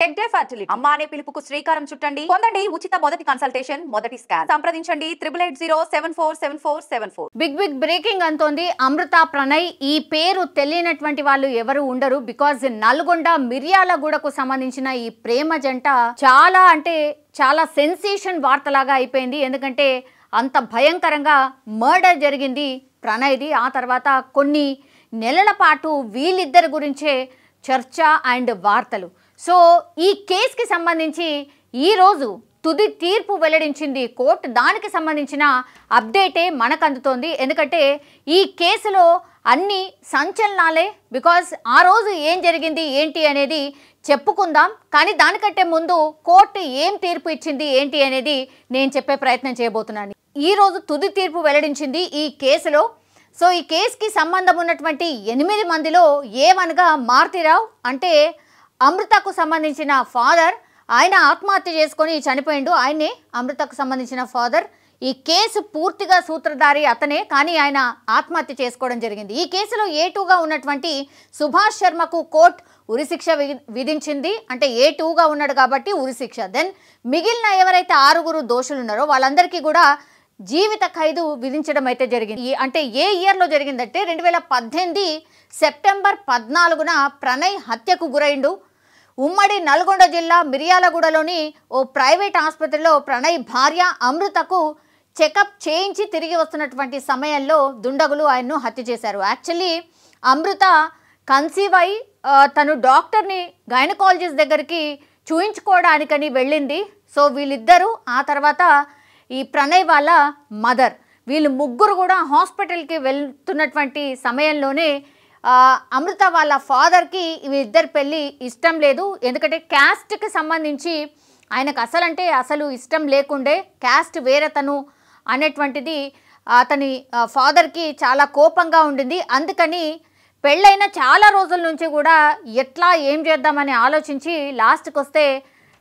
Tech day fertility అమ్మ అనే పిలుపుకు శ్రీకారం చుట్టండి. పొందండి ఉచిత మొదటి కన్సల్టేషన్, మొదటి స్కాన్. సంప్రదించండి 8880747474. బిగ్ బ్రేకింగ్ అంతోంది. అమృత ప్రణయ్ ఈ పేరు తెలియనటువంటి వాళ్ళు ఎవరు ఉండరు. బికాజ్ నల్గొండ మిర్యాలగూడకు సంబంధించిన ఈ ప్రేమ జంట చాలా సెన్సేషన్ వార్తలాగా అయిపోయింది. ఎందుకంటే అంత భయంకరంగా మర్డర్ జరిగింది ప్రణయ్ది. ఆ తర్వాత కొన్ని నెలల పాటు వీళ్ళిద్దరి గురించే చర్చ అండ్ వార్తలు. సో ఈ కేసుకి సంబంధించి ఈరోజు తుది తీర్పు వెల్లడించింది కోర్టు. దానికి సంబంధించిన అప్డేటే మనకు అందుతోంది. ఎందుకంటే ఈ కేసులో అన్ని సంచలనాలే. బికాజ్ ఆ రోజు ఏం జరిగింది ఏంటి అనేది చెప్పుకుందాం. కానీ దానికంటే ముందు కోర్టు ఏం తీర్పు ఇచ్చింది ఏంటి అనేది నేను చెప్పే ప్రయత్నం చేయబోతున్నాను. ఈరోజు తుది తీర్పు వెల్లడించింది ఈ కేసులో. సో ఈ కేసుకి సంబంధం ఉన్నటువంటి 8 మందిలో ఏమనగా మారుతిరావు అంటే అమృతకు సంబంధించిన ఫాదర్, ఆయన ఆత్మహత్య చేసుకొని చనిపోయిండు. ఆయనే అమృతకు సంబంధించిన ఫాదర్. ఈ కేసు పూర్తిగా సూత్రధారి అతనే, కానీ ఆయన ఆత్మహత్య చేసుకోవడం జరిగింది. ఈ కేసులో A2గా ఉన్నటువంటి సుభాష్ శర్మకు కోర్టు ఉరిశిక్ష విధించింది. అంటే A2గా ఉన్నాడు కాబట్టి ఉరిశిక్ష. దెన్ మిగిలిన ఎవరైతే 6 దోషులు ఉన్నారో వాళ్ళందరికీ కూడా జీవిత ఖైదు విధించడం అయితే జరిగింది. అంటే ఏ ఇయర్లో జరిగిందంటే 2018 సెప్టెంబర్ 14న ప్రణయ్ హత్యకు గురైండు. ఉమ్మడి నల్గొండ జిల్లా మిర్యాలగూడలోని ఓ ప్రైవేట్ ఆసుపత్రిలో ప్రణయ్ భార్య అమృతకు చెకప్ చేయించి తిరిగి వస్తున్నటువంటి సమయంలో దుండగులు ఆయన్ను హత్య చేశారు. యాక్చువల్లీ అమృత కన్సీవ్ అయి తను డాక్టర్ని గైనకాలజిస్ట్ దగ్గరికి చూయించుకోవడానికని వెళ్ళింది. సో వీళ్ళిద్దరూ ఆ తర్వాత ఈ ప్రణయ్ వాళ్ళ మదర్, వీళ్ళు ముగ్గురు కూడా హాస్పిటల్కి వెళ్తున్నటువంటి సమయంలోనే అమృత వాళ్ళ ఫాదర్కి వీళ్ళిద్దరు పెళ్ళి ఇష్టం లేదు. ఎందుకంటే క్యాస్ట్కి సంబంధించి ఆయనకు అసలు ఇష్టం లేకుండే, క్యాస్ట్ వేరేతను అనేటువంటిది అతని ఫాదర్కి చాలా కోపంగా ఉండింది. అందుకని పెళ్ళైన చాలా రోజుల నుంచి కూడా ఎట్లా ఏం చేద్దామని ఆలోచించి లాస్ట్కి వస్తే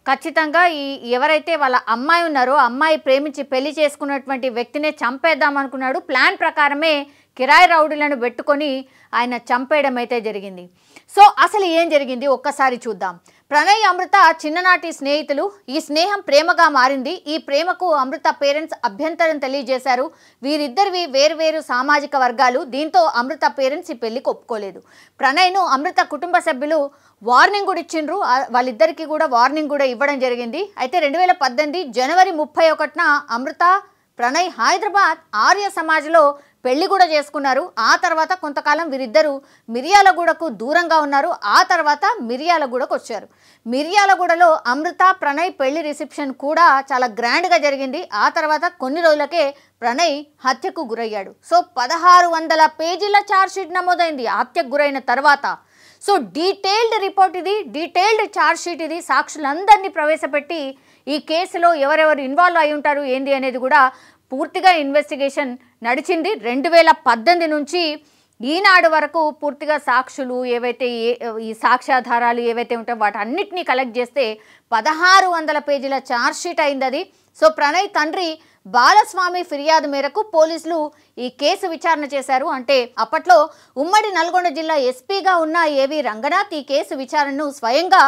ఖచ్చితంగా ఎవరైతే వాళ్ళ అమ్మాయి ఉన్నారో అమ్మాయి ప్రేమించి పెళ్లి చేసుకున్నటువంటి వ్యక్తినే చంపేద్దాం అనుకున్నాడు. ప్లాన్ ప్రకారమే కిరాయి రౌడీలను పెట్టుకొని ఆయన చంపేయడం అయితే జరిగింది. సో అసలు ఏం జరిగింది ఒక్కసారి చూద్దాం. ప్రణయ్ అమృత చిన్ననాటి స్నేహితులు. ఈ స్నేహం ప్రేమగా మారింది. ఈ ప్రేమకు అమృత పేరెంట్స్ అభ్యంతరం తెలియజేశారు. వీరిద్దరివి వేరువేరు సామాజిక వర్గాలు. దీంతో అమృత పేరెంట్స్ ఈ పెళ్లికి ఒప్పుకోలేదు. ప్రణయ్ను అమృత కుటుంబ సభ్యులు వార్నింగ్ కూడా ఇచ్చిండ్రు. వాళ్ళిద్దరికీ కూడా వార్నింగ్ కూడా ఇవ్వడం జరిగింది. అయితే 2018 జనవరి 31న అమృత ప్రణయ్ హైదరాబాద్ ఆర్య సమాజ్లో పెళ్లి కూడా చేసుకున్నారు. ఆ తర్వాత కొంతకాలం వీరిద్దరూ మిర్యాలగూడకు దూరంగా ఉన్నారు. ఆ తర్వాత మిర్యాలగూడకు వచ్చారు. మిర్యాలగూడలో అమృత ప్రణయ్ పెళ్లి రిసెప్షన్ కూడా చాలా గ్రాండ్గా జరిగింది. ఆ తర్వాత కొన్ని రోజులకే ప్రణయ్ హత్యకు గురయ్యాడు. సో 1600 పేజీల ఛార్జ్షీట్ నమోదైంది హత్యకు గురైన తర్వాత. సో డీటెయిల్డ్ రిపోర్ట్ ఇది, డీటెయిల్డ్ ఛార్జ్షీట్ ఇది. సాక్షులందరినీ ప్రవేశపెట్టి ఈ కేసులో ఎవరెవరు ఇన్వాల్వ్ అయి ఉంటారు ఏంది అనేది కూడా పూర్తిగా ఇన్వెస్టిగేషన్ నడిచింది. 2018 నుంచి ఈనాడు వరకు పూర్తిగా సాక్షులు ఏవైతే ఈ సాక్ష్యాధారాలు ఏవైతే ఉంటాయో వాటన్నిటినీ కలెక్ట్ చేస్తే 1600 పేజీల ఛార్జ్షీట్ అయింది అది. సో ప్రణయ్ తండ్రి బాలస్వామి ఫిర్యాదు మేరకు పోలీసులు ఈ కేసు విచారణ చేశారు. అంటే అప్పట్లో ఉమ్మడి నల్గొండ జిల్లా ఎస్పీగా ఉన్న ఏవి రంగనాథ్ ఈ కేసు విచారణను స్వయంగా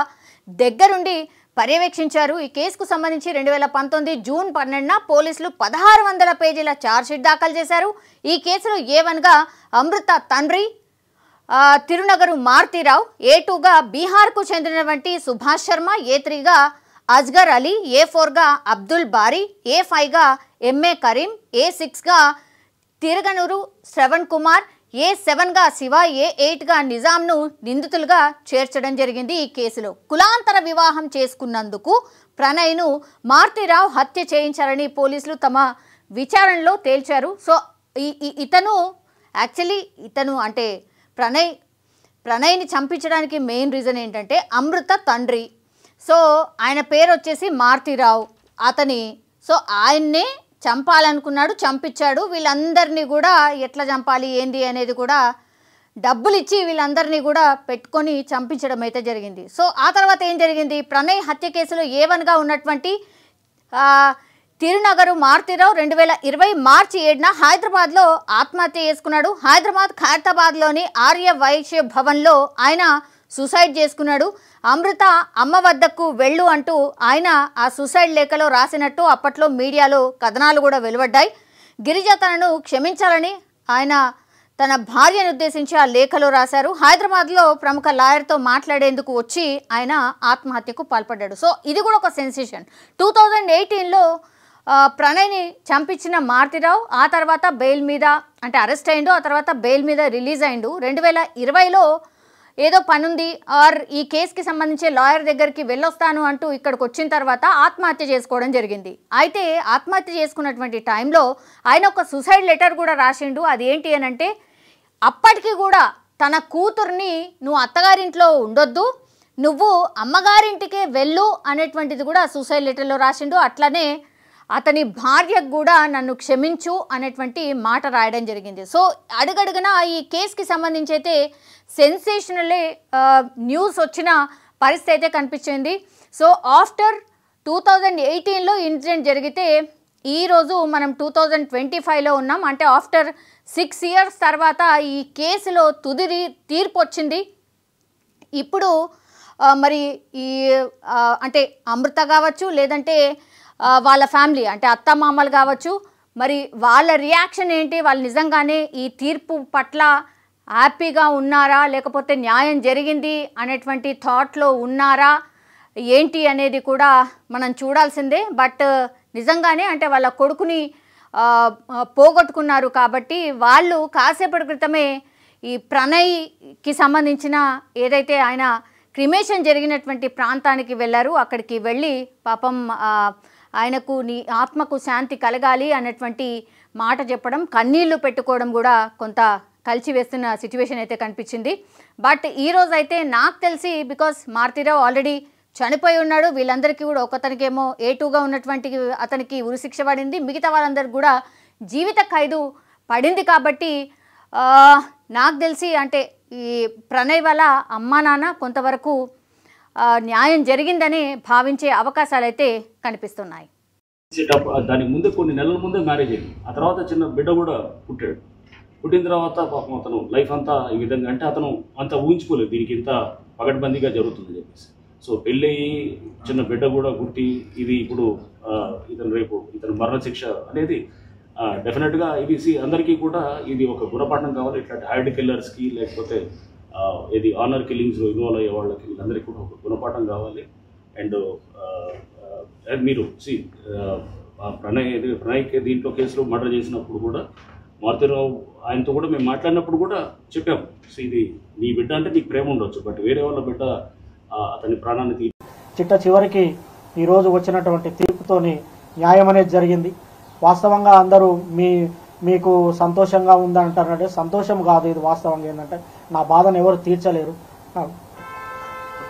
దగ్గరుండి పర్యవేక్షించారు. ఈ కేసుకు సంబంధించి 2019 జూన్ 12న పోలీసులు 1600 పేజీల ఛార్జ్షీట్ దాఖలు చేశారు. ఈ కేసులో A1గా అమృత తండ్రి తిరునగరు మారుతిరావు, A2గా బీహార్కు చెందినటువంటి సుభాష్ శర్మ, A3గా అస్గర్ అలీ, A4గా అబ్దుల్ బారీ, A5గా MA కరీం, A6గా తిరగనూరు శ్రవణ్ కుమార్, A7గా శివ, A8గా నిజాంను నిందితులుగా చేర్చడం జరిగింది. ఈ కేసులో కులాంతర వివాహం చేసుకున్నందుకు ప్రణయ్ను మారుతిరావు హత్య చేయించారని పోలీసులు తమ విచారణలో తేల్చారు. సో ఇతను అంటే ప్రణయ్ని చంపించడానికి మెయిన్ రీజన్ ఏంటంటే అమృత తండ్రి. సో ఆయన పేరు వచ్చేసి మారుతిరావు. సో ఆయన్నే చంపాలనుకున్నాడు, చంపించాడు. వీళ్ళందరినీ కూడా ఎట్లా చంపాలి ఏంది అనేది కూడా డబ్బులు ఇచ్చి వీళ్ళందరినీ కూడా పెట్టుకొని చంపించడం అయితే జరిగింది. సో ఆ తర్వాత ఏం జరిగింది, ప్రణయ్ హత్య కేసులో A1గా ఉన్నటువంటి తిరునగరు మారుతిరావు 2020 మార్చి 7న హైదరాబాద్లో ఆత్మహత్య చేసుకున్నాడు. హైదరాబాద్ ఖైరతాబాద్లోని ఆర్య వైశ్య భవన్లో ఆయన సూసైడ్ చేసుకున్నాడు. అమృత అమ్మ వద్దకు వెళ్ళు అంటూ ఆయన ఆ సూసైడ్ లేఖలో రాసినట్టు అప్పట్లో మీడియాలో కథనాలు కూడా వెలువడ్డాయి. గిరిజ తనను క్షమించాలని ఆయన తన భార్యను ఉద్దేశించి ఆ లేఖలో రాశారు. హైదరాబాద్లో ప్రముఖ లాయర్తో మాట్లాడేందుకు వచ్చి ఆయన ఆత్మహత్యకు పాల్పడ్డాడు. సో ఇది కూడా ఒక సెన్సేషన్. 2018లో ప్రణయ్ని చంపించిన మారుతిరావు ఆ తర్వాత బెయిల్ మీద అంటే అరెస్ట్ అయిండు, ఆ తర్వాత బెయిల్ మీద రిలీజ్ అయిండు. 2020లో ఏదో పనుంది ఆర్ ఈ కేసుకి సంబంధించి లాయర్ దగ్గరికి వెళ్ళొస్తాను అంటూ ఇక్కడికి వచ్చిన తర్వాత ఆత్మహత్య చేసుకోవడం జరిగింది. అయితే ఆత్మహత్య చేసుకున్నటువంటి టైంలో ఆయన ఒక సూసైడ్ లెటర్ కూడా రాసిండు. అది ఏంటి అని అంటే అప్పటికి కూడా తన కూతుర్ని నువ్వు అత్తగారింట్లో ఉండొద్దు, నువ్వు అమ్మగారింటికే వెళ్ళు అనేటువంటిది కూడా సూసైడ్ లెటర్లో రాసిండు. అట్లనే అతని భార్యకు కూడా నన్ను క్షమించు అనేటువంటి మాట రాయడం జరిగింది. సో అడుగడుగునా ఈ కేసుకి సంబంధించి అయితే సెన్సేషనలే న్యూస్ వచ్చిన పరిస్థితి అయితే కనిపించింది. సో ఆఫ్టర్ 2018లో ఇన్సిడెంట్ జరిగితే ఈరోజు మనం 2025లో ఉన్నాం. అంటే ఆఫ్టర్ 6 years తర్వాత ఈ కేసులో తుది తీర్పు వచ్చింది. ఇప్పుడు మరి ఈ అంటే అమృత కావచ్చు లేదంటే వాళ్ళ ఫ్యామిలీ అంటే అత్తమామలు కావచ్చు, మరి వాళ్ళ రియాక్షన్ ఏంటి, వాళ్ళు నిజంగానే ఈ తీర్పు పట్ల హ్యాపీగా ఉన్నారా లేకపోతే న్యాయం జరిగింది అనేటువంటి థాట్లో ఉన్నారా ఏంటి అనేది కూడా మనం చూడాల్సిందే. బట్ నిజంగానే అంటే వాళ్ళ కొడుకుని పోగొట్టుకున్నారు కాబట్టి వాళ్ళు కాసేపటి క్రితమే ఈ ప్రణయ్కి సంబంధించిన ఏదైతే ఆయన క్రిమేషన్ జరిగినటువంటి ప్రాంతానికి వెళ్ళారు. అక్కడికి వెళ్ళి పాపం ఆయనకు నీ ఆత్మకు శాంతి కలగాలి అన్నటువంటి మాట చెప్పడం, కన్నీళ్లు పెట్టుకోవడం కూడా కొంత కలిసివేస్తున్న సిచ్యువేషన్ అయితే కనిపించింది. బట్ ఈరోజు అయితే నాకు తెలిసి బికాస్ మారుతిరావు ఆల్రెడీ చనిపోయి ఉన్నాడు, వీళ్ళందరికీ కూడా ఒకతనికేమో A2గా ఉన్నటువంటి అతనికి ఉరిశిక్ష పడింది, మిగతా వాళ్ళందరికీ కూడా జీవిత ఖైదు పడింది. కాబట్టి నాకు తెలిసి అంటే ఈ ప్రణయ్ వాళ్ళ అమ్మా నాన్న కొంతవరకు న్యాయం జరిగిందని భావించే అవకాశాలు అయితే కనిపిస్తున్నాయి. దానికి ముందే కొన్ని నెలల ముందే మ్యారేజ్ అయింది. ఆ తర్వాత చిన్న బిడ్డ కూడా పుట్టాడు. పుట్టిన తర్వాత పాపం అతను లైఫ్ అంతా ఈ విధంగా అంటే అతను అంత ఊహించుకోలేదు దీనికి ఇంత పగడ్బందీగా జరుగుతుందని చెప్పేసి. సో పెళ్ళయి చిన్న బిడ్డ కూడా పుట్టి ఇది ఇప్పుడు ఇతను మరణశిక్ష అనేది డెఫినెట్గా ఇది అందరికీ కూడా ఇది ఒక గుణపాఠం కావాలి. ఇట్లాంటి హైడ్ కిల్లర్స్కి లేకపోతే ఇది ఆనర్ కిల్లింగ్స్లో ఇన్వాల్వ్ అయ్యే వాళ్ళకి వీళ్ళందరికీ కూడా ఒక గుణపాఠం కావాలి. అండ్ మీరు ప్రణయ్కి దీంట్లో కేసులో మర్డర్ చేసినప్పుడు కూడా మారుతిరావు ఆయనతో కూడా మేము మాట్లాడినప్పుడు కూడా చెప్పాము, సో ఇది నీ బిడ్డ అంటే నీకు ప్రేమ ఉండొచ్చు, బట్ వేరే వాళ్ళ బిడ్డ అతని ప్రాణాన్ని చిట్ట చివరికి ఈరోజు వచ్చినటువంటి తీర్పుతోని న్యాయం అనేది జరిగింది. వాస్తవంగా అందరూ మీకు సంతోషంగా ఉందంటారంటే సంతోషం కాదు, ఇది వాస్తవంగా ఏంటంటే నా బాధను ఎవరు తీర్చలేరు,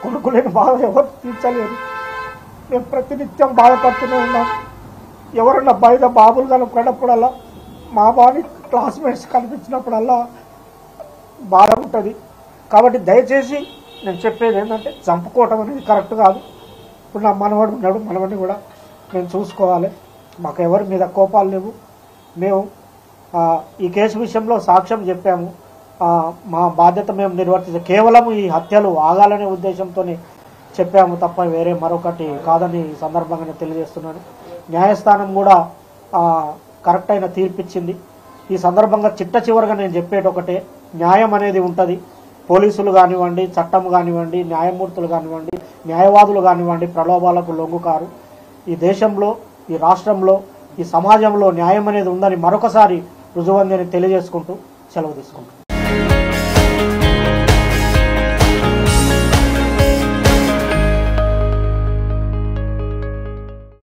కొడుకు లేని బాధ ఎవరు తీర్చలేరు. మేము ప్రతినిత్యం బాధపడుతూనే ఉన్నాం. ఎవరన్నా బయట బాబులు కనుక్కున్నప్పుడల్లా మా బాబు క్లాస్మేట్స్ కనిపించినప్పుడల్లా బాధ ఉంటుంది. కాబట్టి దయచేసి నేను చెప్పేది ఏంటంటే చంపుకోవటం అనేది కరెక్ట్ కాదు. ఇప్పుడు నా మనవడు ఉన్నాడు, మనవడిని కూడా మేము చూసుకోవాలి. మాకు ఎవరి మీద కోపాలు లేవు. మేము ఈ కేసు విషయంలో సాక్ష్యం చెప్పాము, మా బాధ్యత మేము నిర్వర్తించాం. కేవలం ఈ హత్యలు ఆగాలనే ఉద్దేశంతో చెప్పాము తప్ప వేరే మరొకటి కాదని ఈ సందర్భంగా తెలియజేస్తున్నాను. న్యాయస్థానం కూడా కరెక్ట్ అయిన తీర్పిచ్చింది. ఈ సందర్భంగా చిట్ట చివరిగా నేను చెప్పేది ఒకటే, న్యాయం అనేది ఉంటుంది. పోలీసులు కానివ్వండి, చట్టం కానివ్వండి, న్యాయమూర్తులు కానివ్వండి, న్యాయవాదులు కానివ్వండి ప్రలోభాలకు లొంగుకారు. ఈ దేశంలో, ఈ రాష్ట్రంలో, ఈ సమాజంలో న్యాయం అనేది ఉందని మరొకసారి రుజువందని తెలియజేసుకుంటూ సెలవు తీసుకుంటాం.